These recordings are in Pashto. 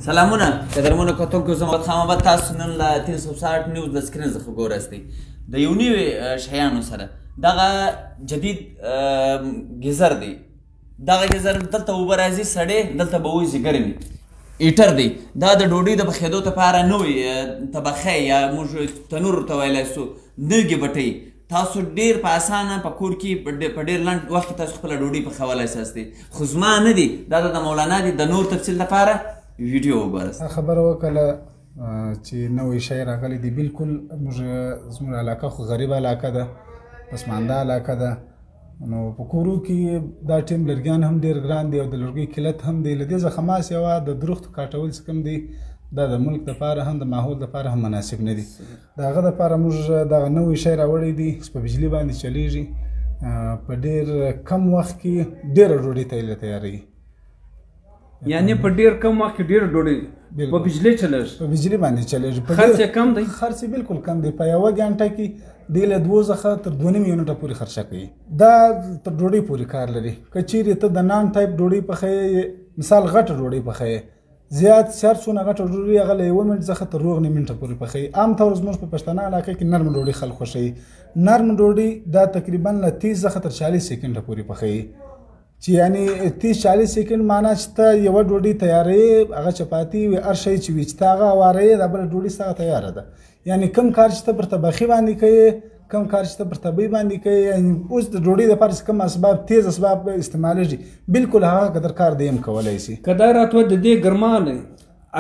سلامونه قدرمنو کتونکو زه محمد خان محمد تاسو نن له 360 نیوز د سکرین څخه ګورئ د یو نوي شیانو سره دغه جدید ګیزر دی دغه ګیزر دلته اوبه راځي سړې دلته به وځي ګرمي هیټر دی دا د ډوډۍ د پخېدو دپاره نه وي طبخی یا موږ تنور ورته ویلی سو نږې بټۍ تاسو ډېر په اسانه په کور کې په ډېر لنډ وخت کې تاسو خپله ډوډۍ پخولی ساستئ خو زما نه دي دا د مولانا دي د نور تفصیل لپاره ویډیو وګوره خبره وکړه چې نوی شی راغلی دی بالکل زموږ علاقه خو غریبه علاقه ده پسمانده علاقه ده نو په کورو کې دا ټیم لرګیان هم ډېر ګران دي او د لرګیو قلت هم دی له دې څخه خاص یوه د درختو کاټول چې کوم دی دا د ملک دپاره هم د ماحول دپاره هم مناسب نه دي د هغه دپاره موږ دغه نوی شی راوړی دی چې په بجلي باندې چلیږي په ډېر کم وخت کې ډېره ډوډۍ تیاروي یعنی په ډیر کم وخت کې ډیر ډوډۍ په بجلی چلیږي په بجلی باندې چلیږي خرڅ یې کم دی خرڅ یې بالکل کم دی په یوه ګنټه کې دی له 2 څخه تر 2.5 یونټه پورې خرچه کوي دا تر ډوډۍ پورې کار لري که چیرې ته د نان ټایپ ډوډۍ پخوې مثال غټه ډوډۍ پخوې زیات سر څونه غټه ډوډۍ هغه له 1 منټ څخه تر 2 منټه پورې پخوي عام طور زموږ په پښتنه علاقه کې نرم ډوډۍ خلک خوښوي نرم ډوډۍ دا تقریبا له 30 څخه تر 40 سکنډه پورې پخوي چې یعنی 30-40 سکنډ معنا چې ته یوه ډوډۍ تیاروې هغه چپاتي وي هر شی چې وي چې ته هغه هواروې دا بله ډوډۍ ستا تیاره ده یعنی کم کار چې ته پر طبخي باندې کوې کم کار چې ته پر طبۍ باندې کوې یعنی اوس د ډوډۍ دپاره چې کوم اسباب تیز اسباب استعمالیږي بالکل هغه قدر کار دی هم کولی شي که دا راته د دې ګرمان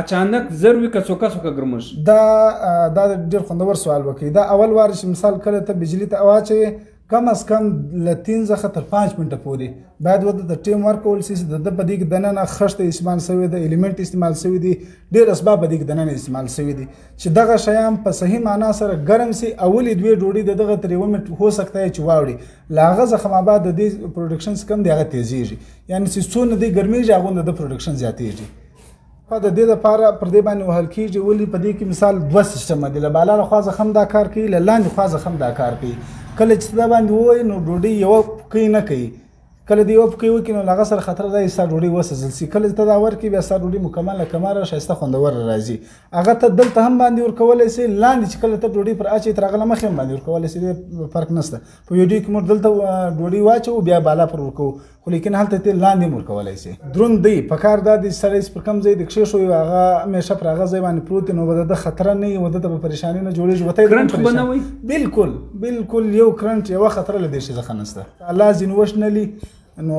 اچانک زر وي که څوکه څوکه ګرمش دا ډېر خوندور سوال وکړي دا اول وار چې مثال کله ته بجلي ته واچوې کم از کم له 3 څخه تر 5 منټه پورې باید ورته د ټیم ورکول شي چې د ده په دې کې دننه خښته استعمال شوی ده الیمنټ استعمال شوي دي ډېر اسباب په دې کې دننه استعمال شوي دي چې دغه شیان په صحیح معنا سره ګرم سي اولې 2 ډوډۍ د دغه تر 1 منټ هو سکته چې واوړي له هغه څخه ما بعد د دې پروډکشن چې کوم دی هغه تیزیږي یعنی چې څونه دی ګرمیږي هغومره د پروډکشن زیاتیږي خو د دې دپاره پر دې باندې وهل کېږي ولې په دې کې مثال 2 سیسټمه دي له بالا له خوا څخه هم دا کار کوي له لاندې خوا څخه هم دا کار کوي کله چې دا باندې ووایي نو ډوډۍ یوه پکۍ نه کوي کله د یوه پکۍ وکړي نو له هغه سره خطره دا ستا ډوډۍ وسوځل شي کله چې ته دا ورکړي بیا ستا ډوډۍ مکمله کمره ښایسته خوندوره راځي هغه ته دلته هم باندې ورکولی شي لاندې چې کله ته ډوډۍ پر اچوي تر هغه له مخې هم باندې ورکولی شي فرق نشته په ویډیو کې موږ دلته ډوډۍ واچوو بیا بالا پر ورکوو خو لیکن هلته ته لاندې هم ورکولی شي دروند دی په کار دا دی سړی چې پر کوم ځای د کښېښوي هغه همیشه پر هغه ځای باندې پروت دی نو به د ده خطره نه وي و ده ته به پریشاني نه جوړېږي بالکل بالکل یو کرنټ یوه خطره له دې شي څخه نشته الله ځینې وشنلي نو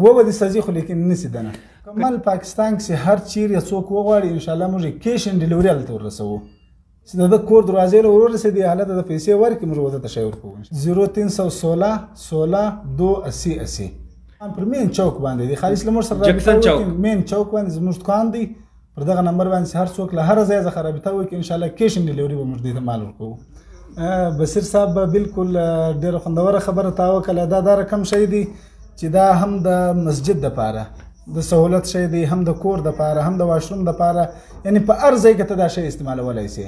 وبه دې سځي خو لیکن نسي دنه کمال پاکستان کې هر چیرې څوک وغواړي انشاءالله موږ کیش ان ډیلیوري هلته ورسوو چې د ده کور دروازې له ورورسېدي هلته د پیسې ورکړي موږ به ده ته شی ورکوو 0316 16 2 80 80 پر مین چوک باندې دی خالص له موږ سره رابطه وکړي مین چوک باندې زموږ دکان دی پر دغه نمبر باندې هر څوک له هره ځایه څخه رابطه وکړي انشاءالله کیش ان ډیلیوري به موږ دې ته مال ورکوو بصیر صاحب بالکل ډېره خوندوره خبره تا وکړله دا رقم شی دی چې دا هم د مسجد دپاره د سهولت شی دی هم د کور دپاره هم د واشروم دپاره یعنی په هر ځای کې ته دا شی استعمالولی شي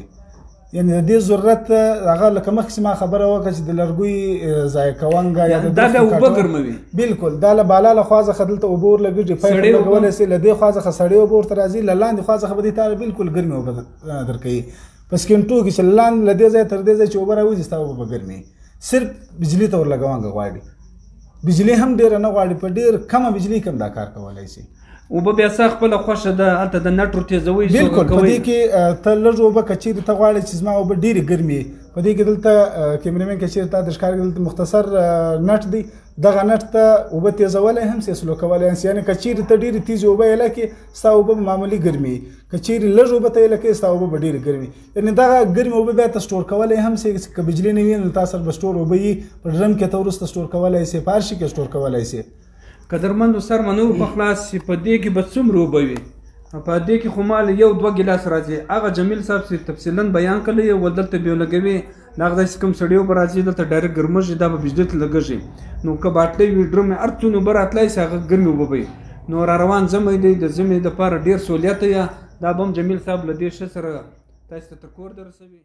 یعنی د دې ضرورت هغه لکه مخکې ما خبره وکړه چې د لرګیو ضایع کوونکه یا دا بیا اوبه ګرموي بالکل دا له بالا له خوا څخه دلته اوبه ورلګېږي پیپ لګولی شي له دې خوا څخه سړې اوبه ورته راځي له لاندې خوا څخه به دې ته بالکل ګرمې اوبه درکوي په سکینټو کې چې لاندې له دې ځایه تر دې ځای چې اوبه راوځي ستا اوبه به ګرمې صرف بجلي ته ورلګونکه غواړي بجلی هم ډیره نه غواړي په ډیر کمه بجلی کم دا کار کولی شي اوبه بیا ستا خپله خوښه ده هلته د نټ تیزوي بالکل په دې کې ته لږ اوبه که چیرې ته غواړې چې زما اوبه ډېرې ګرمې په دې کې دلته کیمرامین که چیرې تا د ښکار کې دلته مختصر نټ دی دغه نټ ته اوبه تیزولی هم شي سلو کولی هم شي یعنې که چیرې ته ډېرې تیزې اوبه ایله کړې ستا اوبه به معمولي ګرمې که چیرې لږ اوبه ته ایله کړې ستا اوبه به ډېرې ګرمې یعنې دغه ګرمې اوبه بیا ته سټور کولی هم شي که بجلي نه وي نو تا سره به سټور اوبه وي په ډرم کې ته وروسته سټور کولی شي په هر شي کې سټور کولی شي قدرمندو سر منور په خلاص چې په دې کې به څومره اوبه وي په دې کې خو مال 1-2 ګیلاس راځي هغه جمیل صاحب چې تفصیلا بیان کړی و دلته بیا لګوي دغه داسې کوم سړی اوبه راځي دلته ډایرکټ ګرمېږي دا به بجلي ته لګېږي نو که باټلۍ وي ډرم هر څونه اوبه راتلی شي هغه ګرمې اوبه به وي نو را روان ژمی دی د ژمي دپاره ډېر سهولیت یا دا به هم جمیل صاحب له دې ښه سره تاسو ته تر کور دررسوي